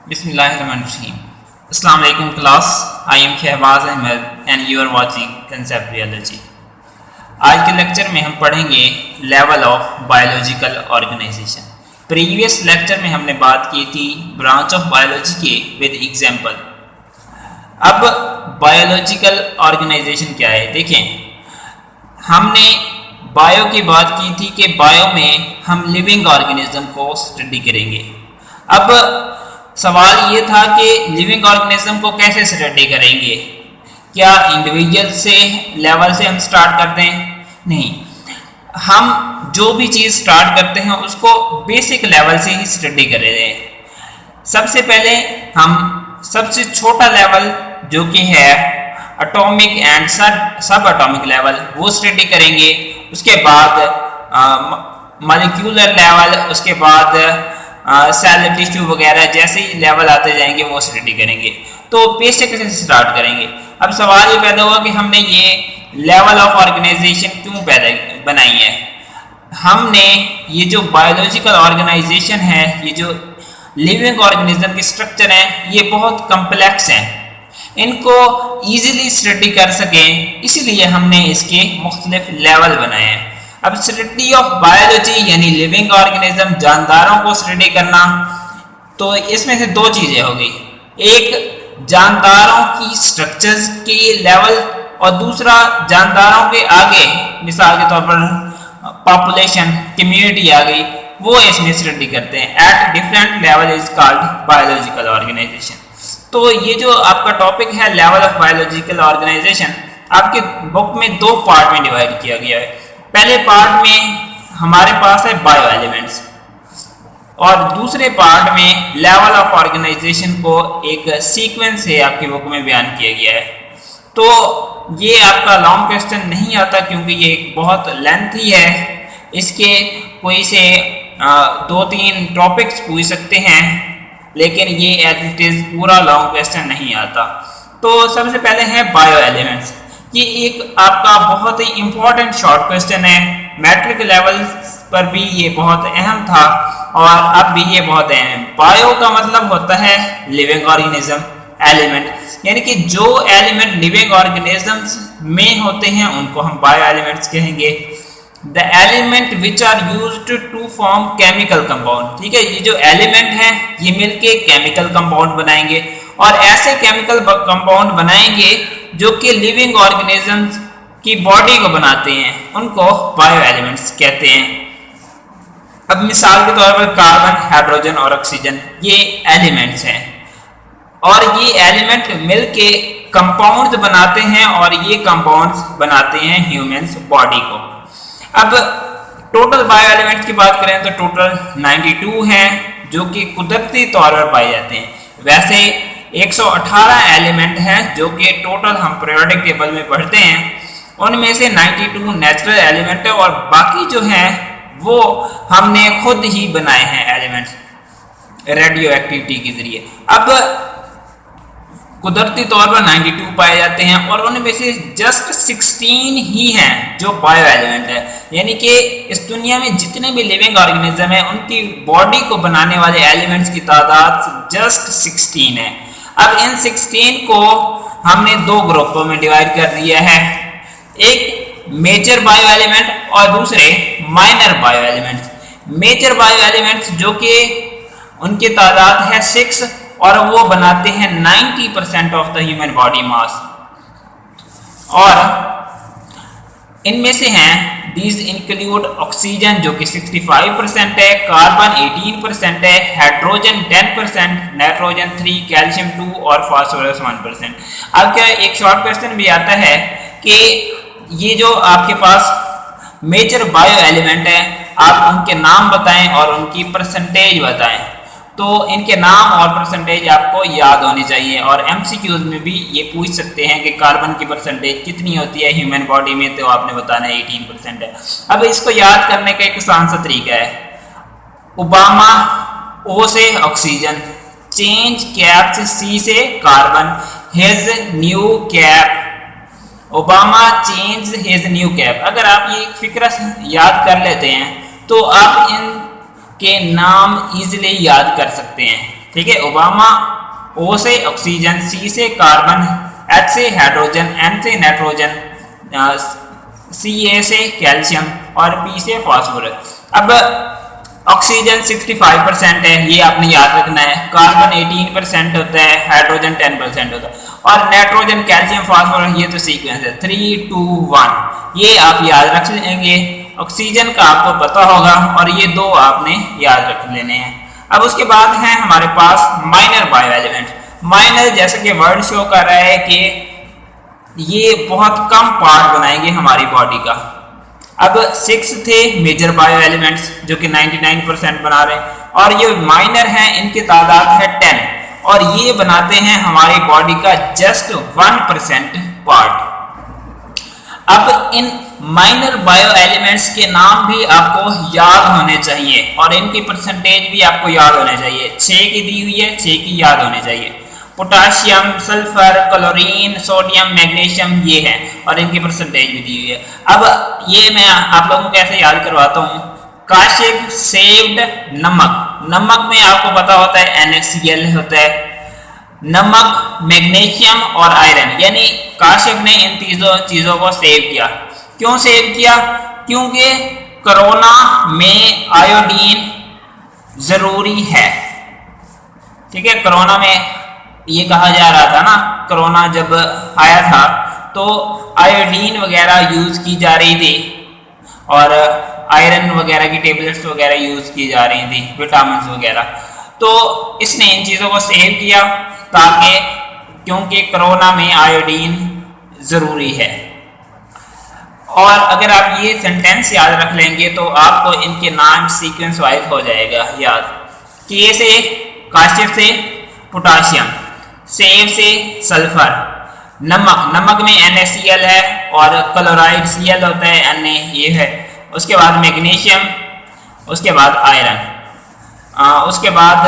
Bismillahirrahmanirrahim. Assalamu alaikum class. I am Shahbaz Ahmed and you are watching Concept Biology. आज के lecture में हम पढ़ेंगे level of biological organisation. Previous lecture में हमने बात की थी ब्रांच ऑफ बायोलॉजी के विद एग्जांपल। अब बायोलॉजिकल ऑर्गेनाइजेशन क्या है देखें। हमने बायो की बात की थी कि बायो में हम लिविंग ऑर्गेनिज्म को स्टडी करेंगे। अब सवाल ये था कि लिविंग ऑर्गेनिज्म को कैसे स्टडी करेंगे, क्या इंडिविजुअल से लेवल से हम स्टार्ट करते हैं? नहीं, हम जो भी चीज़ स्टार्ट करते हैं उसको बेसिक लेवल से ही स्टडी कर रहे हैं। सबसे पहले हम सबसे छोटा लेवल जो कि है atomic and subatomic level वो स्टडी करेंगे। उसके बाद मॉलिक्यूलर लेवल, उसके बाद सेल टिश्यू वगैरह जैसे ही लेवल आते जाएंगे वो स्टडी करेंगे। तो बेसिक से स्टार्ट करेंगे। अब सवाल ये पैदा हुआ कि हमने ये लेवल ऑफ ऑर्गेनाइजेशन क्यों बनाई है। हमने ये जो बायोलॉजिकल ऑर्गेनाइजेशन है, ये जो लिविंग ऑर्गेनिज्म की स्ट्रक्चर है, ये बहुत कम्प्लेक्स हैं। इनको ईजिली स्टडी कर सकें इसलिए हमने इसके मुख्तलिफ लेवल बनाए हैं। अब स्टडी ऑफ बायोलॉजी यानी लिविंग ऑर्गेनिज्म, जानदारों को स्टडी करना, तो इसमें से दो चीज़ें हो गई। एक जानदारों की स्ट्रक्चर्स के लेवल और दूसरा जानदारों के आगे, मिसाल के तौर पर पॉपुलेशन, कम्युनिटी आ गई, वो इसमें स्टडी करते हैं। At different level is called biological organisation. तो ये जो आपका टॉपिक है लेवल ऑफ बायोलॉजिकल ऑर्गेनाइजेशन, आपके बुक में दो पार्ट में डिवाइड किया गया है। पहले पार्ट में हमारे पास है बायो एलिमेंट्स और दूसरे पार्ट में लेवल ऑफ ऑर्गेनाइजेशन को एक सीक्वेंस से आपकी बुक में बयान किया गया है। तो ये आपका लॉन्ग क्वेश्चन नहीं आता क्योंकि ये एक बहुत लेंथी है। इसके कोई से 2-3 टॉपिक्स पूछ सकते हैं, लेकिन ये एज इट इज़ पूरा लॉन्ग क्वेश्चन नहीं आता। तो सबसे पहले है बायो एलिमेंट्स। ये एक आपका बहुत ही इम्पोर्टेंट शॉर्ट क्वेश्चन है। मैट्रिक लेवल पर भी ये बहुत अहम था और अब भी ये बहुत अहम है। बायो का मतलब होता है लिविंग ऑर्गेनिज्म, एलिमेंट, यानी कि जो एलिमेंट लिविंग ऑर्गेनिजम्स में होते हैं उनको हम बायो एलिमेंट्स कहेंगे। The element which are used to form chemical compound. ठीक है, ये जो एलिमेंट हैं ये मिलके केमिकल कंपाउंड बनाएंगे और ऐसे केमिकल कंपाउंड बनाएंगे जो कि लिविंग ऑर्गेनिजम्स की बॉडी को बनाते हैं, उनको बायो एलिमेंट्स कहते हैं। अब मिसाल के तौर पर कार्बन, हाइड्रोजन और ऑक्सीजन ये एलिमेंट्स हैं और ये एलिमेंट मिलके कंपाउंड्स बनाते हैं और ये कंपाउंड्स बनाते हैं ह्यूमंस बॉडी को। अब टोटल बायो एलिमेंट्स की बात करें तो टोटल 92 हैं जो कि कुदरती तौर पर पाए जाते हैं। वैसे 118 एलिमेंट हैं जो कि टोटल हम पीरियोडिक टेबल में पढ़ते हैं। उनमें से 92 नेचुरल एलिमेंट है और बाकी जो हैं वो हमने खुद ही बनाए हैं एलिमेंट्स रेडियो एक्टिविटी के जरिए। अब कुदरती तौर पर 92 पाए जाते हैं और उनमें से जस्ट 16 ही हैं जो बायो एलिमेंट है, यानी कि इस दुनिया में जितने भी लिविंग ऑर्गेनिज्म हैं उनकी बॉडी को बनाने वाले एलिमेंट्स की तादाद जस्ट 16 है। अब इन 16 को हमने दो ग्रुपों में डिवाइड कर दिया है, एक मेजर बायो एलिमेंट और दूसरे minor bio elements. Major bio elements जो कि उनकी तादाद है 6 और वो बनाते हैं 90% of the human body mass. और इनमें से हैं दीज इंक्लूड ऑक्सीजन जो कि 65% है, कार्बन 18% है, हाइड्रोजन 10%, नाइट्रोजन 3, कैल्शियम 2 और फास्फोरस 1%। अब क्या एक शॉर्ट क्वेश्चन भी आता है कि ये जो आपके पास मेजर बायो एलिमेंट है आप उनके नाम बताएं और उनकी परसेंटेज बताएं। तो इनके नाम और परसेंटेज आपको याद होनी चाहिए और एमसीक्यूज में भी ये पूछ सकते हैं कि कार्बन की परसेंटेज कितनी होती है ह्यूमन बॉडी में, तो आपने बताना है 18% है। अब इसको याद करने का एक आसान सा तरीका है, ओबामा, ओ से ऑक्सीजन, चेंज कैप से सी से carbon, his new cap, Obama change his new cap. अगर आप ये फिक्र याद कर लेते हैं तो आप इन के नाम इजीली याद कर सकते हैं। ठीक है। ओबामा, O से ऑक्सीजन, C से कार्बन, H से हाइड्रोजन, N से नाइट्रोजन, Ca से कैल्शियम और P से फास्फोरस। अब ऑक्सीजन 65% है, ये आपने याद रखना है। कार्बन 18% होता है, हाइड्रोजन 10% होता है और नाइट्रोजन, कैल्शियम, फास्फोरस ये तो सीक्वेंस है 3, 2, 1, ये आप याद रख लेंगे। ऑक्सीजन का आपको पता होगा और ये दो आपने याद रख लेने हैं। अब उसके बाद है हमारे पास माइनर बायो एलिमेंट। माइनर जैसे कि वर्ड शो कर रहा है कि ये बहुत कम पार्ट बनाएंगे हमारी बॉडी का। अब 6 थे मेजर बायो एलिमेंट्स जो कि 99% बना रहे हैं और ये माइनर हैं, इनकी तादाद है 10 और ये बनाते हैं हमारी बॉडी का जस्ट 1% पार्ट। अब इन माइनर बायो एलिमेंट्स के नाम भी आपको याद होने चाहिए और इनकी परसेंटेज भी आपको याद होने चाहिए। 6 की दी हुई है, 6 की याद होने चाहिए। Potassium, sulphur, chlorine, sodium, magnesium ये है और इनकी परसेंटेज भी दी हुई है। अब ये मैं आप लोगों को कैसे याद करवाता हूँ। काशिफ, सेव्ड, नमक। नमक में आपको पता होता है NaCl होता है। नमक, मैग्नीशियम और आयरन, यानी काशिफ ने इन चीजों को सेव किया। क्यों सेव किया? क्योंकि कोरोना में आयोडीन जरूरी है। ठीक है, कोरोना में ये कहा जा रहा था ना, कोरोना जब आया था तो आयोडीन वगैरह यूज की जा रही थी और आयरन वगैरह की टेबलेट्स वगैरह यूज की जा रही थी, विटामिन वगैरह। तो इसने इन चीज़ों को सेव किया ताकि, क्योंकि कोरोना में आयोडीन ज़रूरी है। और अगर आप ये सेंटेंस याद रख लेंगे तो आपको इनके नाम सीक्वेंस वाइज हो जाएगा याद। के से काशिफ से पोटाशियम, सेव से सल्फर, नमक, नमक में NaCl है और क्लोराइड Cl होता है, Na ये है। उसके बाद मैग्नीशियम, उसके बाद आयरन, उसके बाद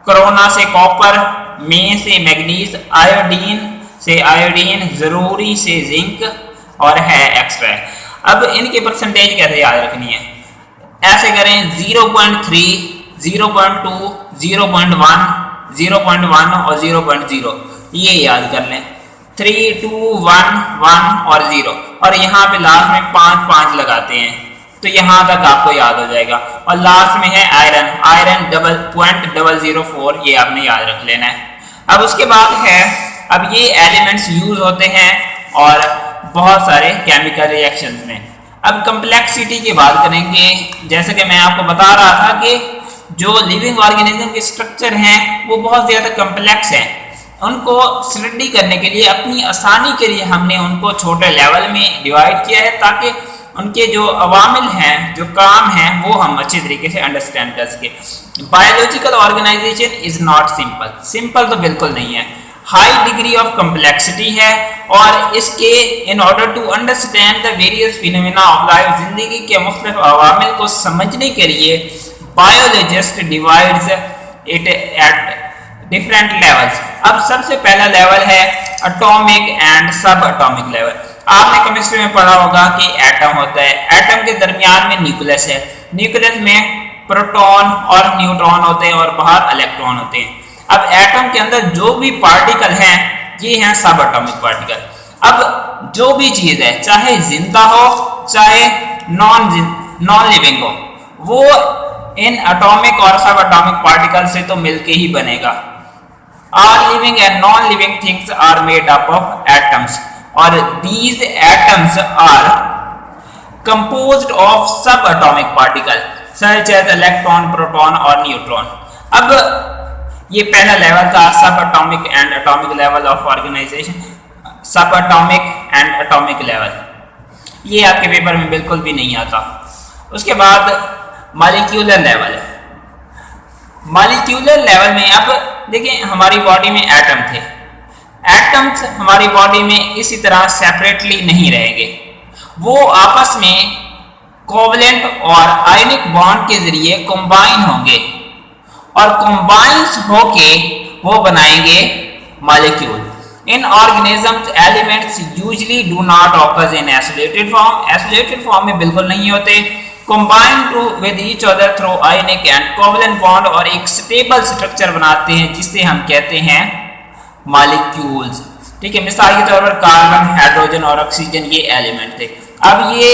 कोरोना से कॉपर, में से मैग्नीज, आयोडीन से आयोडीन, जरूरी से जिंक और है एक्स्ट्रा। अब इनकी परसेंटेज कैसे याद रखनी है? ऐसे करें 0.3, 0.2, 0.1, 0.1 और 0.0 ये याद कर लें। 3, 2, 1, 1 और 0 और यहाँ पे लास्ट में 5, 5 लगाते हैं तो यहाँ तक आपको याद हो जाएगा। और लास्ट में है आयरन, आयरन 0.004 ये आपने याद रख लेना है। अब उसके बाद है, अब ये एलिमेंट्स यूज होते हैं और बहुत सारे केमिकल रिएक्शंस में। अब कम्प्लेक्सिटी की बात करेंगे। जैसे कि मैं आपको बता रहा था कि जो लिविंग ऑर्गेनिज्म के स्ट्रक्चर हैं वो बहुत ज़्यादा कम्प्लेक्स हैं। उनको स्टडी करने के लिए, अपनी आसानी के लिए हमने उनको छोटे लेवल में डिवाइड किया है ताकि उनके जो अवामिल हैं, जो काम हैं, वो हम अच्छे तरीके से अंडरस्टैंड कर सके। Biological organisation is not simple, simple तो बिल्कुल नहीं है, हाई डिग्री ऑफ कम्प्लेक्सिटी है और इसके in order to understand the various phenomena of life, जिंदगी के मुख्तलिफ अवामिल को समझने के लिए biologist divides it at different levels. अब सबसे पहला लेवल है atomic and subatomic level. आपने केमिस्ट्री में पढ़ा होगा कि एटम होता है, एटम के दरमियान में न्यूक्लियस है, न्यूक्लियस में प्रोटॉन और न्यूट्रॉन होते हैं और बाहर इलेक्ट्रॉन होते हैं। अब एटम के अंदर जो भी पार्टिकल हैं ये हैं सब एटॉमिक पार्टिकल। अब जो भी चीज है, चाहे जिंदा हो चाहे नॉन लिविंग हो, वो इन एटॉमिक और सब एटॉमिक पार्टिकल से तो मिलके ही बनेगा। All living and non-living things are made up of atoms, और these atoms are composed of subatomic particles such as electron, proton और neutron। अब ये पहला लेवल था subatomic and atomic level of organization, subatomic and atomic level। ये आपके paper में बिल्कुल भी नहीं आता। उसके बाद मॉलिक्यूलर लेवल है। मॉलिक्यूलर लेवल में अब देखिए, हमारी बॉडी में एटम थे, एटम्स हमारी बॉडी में इसी तरह सेपरेटली नहीं रहेंगे, वो आपस में कोवलेंट और आयनिक बॉन्ड के जरिए कंबाइन होंगे और कंबाइंस होके वो बनाएंगे molecule. In organisms elements usually do not occur in isolated form, isolated form में बिल्कुल नहीं होते, combine to with each other through ionic and covalent bond और एक स्टेबल स्ट्रक्चर बनाते हैं जिसे हम कहते हैं मॉलिक्यूल्स। ठीक है, मिसाल के तौर पर कार्बन, हाइड्रोजन और ऑक्सीजन ये एलिमेंट थे। अब ये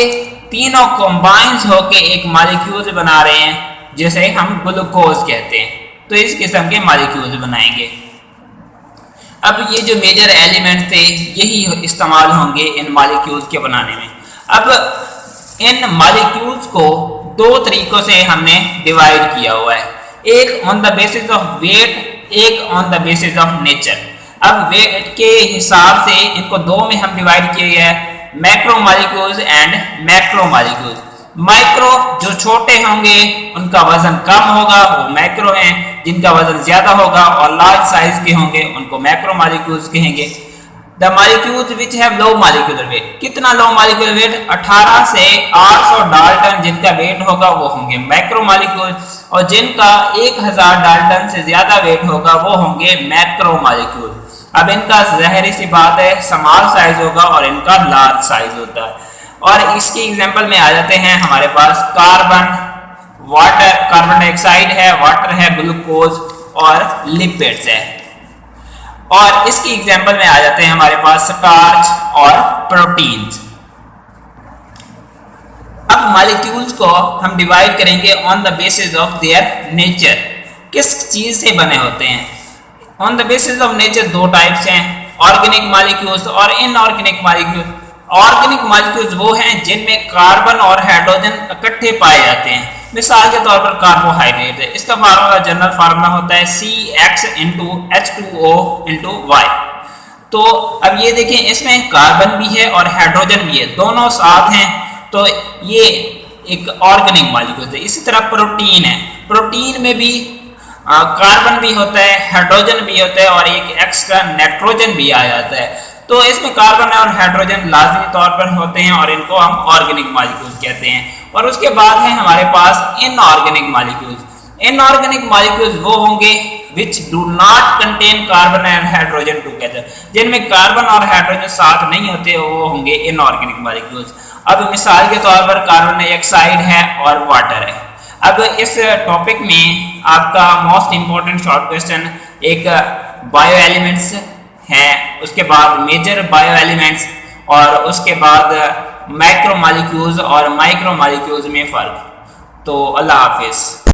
तीनों कंबाइंस होके एक मॉलिक्यूल्स बना रहे हैं जिसे हम ग्लूकोज कहते हैं। तो इस किस्म के मॉलिक्यूल्स बनाएंगे। अब ये जो मेजर एलिमेंट थे यही इस्तेमाल होंगे इन मॉलिक्यूल्स के बनाने में। अब इन मॉलिक्यूल्स को दो तरीकों से हमने डिवाइड किया हुआ है, एक on the basis of weight, एक on the basis of nature. अब वेट के हिसाब से इनको दो में हम डिवाइड किए गए हैं, macro molecules and macro molecules. Micro जो छोटे होंगे उनका वजन कम होगा वो मैक्रो हैं, जिनका वजन ज्यादा होगा और लार्ज साइज के होंगे उनको मैक्रो मॉलिक्यूल्स कहेंगे। The molecules which have low molecular weight, कितना लो मॉलिक्यूलर वेट, 18 से 800 डाल्टन जिनका वेट होगा वो होंगे मैक्रो मॉलिक्यूल्स, और जिनका 1000 डाल्टन से ज्यादा वेट होगा वो होंगे मैक्रो मॉलिक्यूल। अब इनका जाहिर सी बात है स्मॉल साइज होगा और इनका लार्ज साइज होता है। और इसकी एग्जांपल में आ जाते हैं हमारे पास कार्बन, वाटर, कार्बन डाइऑक्साइड है, वाटर है, ग्लूकोज और लिपिड्स है। और इसकी एग्जांपल में आ जाते हैं हमारे पास स्टार्च और प्रोटीन्स। अब मॉलिक्यूल्स को हम डिवाइड करेंगे on the basis of their nature, किस चीज से बने होते हैं। On the basis of nature दो टाइप्स हैं, ऑर्गेनिक मॉलिक्यूल्स और इनऑर्गेनिक मॉलिक्यूल्स। ऑर्गेनिक मॉलिक्यूल्स वो हैं जिनमें कार्बन और हाइड्रोजन इकट्ठे पाए जाते हैं। मिसाल के तौर पर कार्बोहाइड्रेट है, इसका फार्मूला जनरल फार्मूला होता है CX × H2O × Y। तो अब ये देखें इसमें कार्बन भी है और हाइड्रोजन भी है, दोनों साथ हैं, तो ये एक ऑर्गेनिक मॉलिक्यूल है। इसी तरह प्रोटीन है, प्रोटीन में भी कार्बन भी होता है, हाइड्रोजन भी होता है और एक एक्स्ट्रा नाइट्रोजन भी आ जाता है। तो इसमें कार्बन और हाइड्रोजन लाजमी तौर पर होते हैं और इनको हम ऑर्गेनिक मॉलिक्यूल्स कहते हैं। और उसके बाद है हमारे पास इनऑर्गेनिक मॉलिक्यूल्स। इनऑर्गेनिक मॉलिक्यूल्स वो होंगे which do not contain carbon and hydrogen together, जिनमें कार्बन और हाइड्रोजन साथ नहीं होते वो होंगे इनऑर्गेनिक मॉलिक्यूल्स। अब मिसाल के तौर पर कार्बन डाइऑक्साइड है और वाटर है। अब इस टॉपिक में आपका मोस्ट इंपॉर्टेंट शॉर्ट क्वेश्चन एक बायो एलिमेंट्स है, उसके बाद मेजर बायो एलिमेंट्स और उसके बाद मैक्रो मॉलिक्यूल्स और माइक्रो मॉलिक्यूल्स में फ़र्क। तो अल्लाह हाफिज़।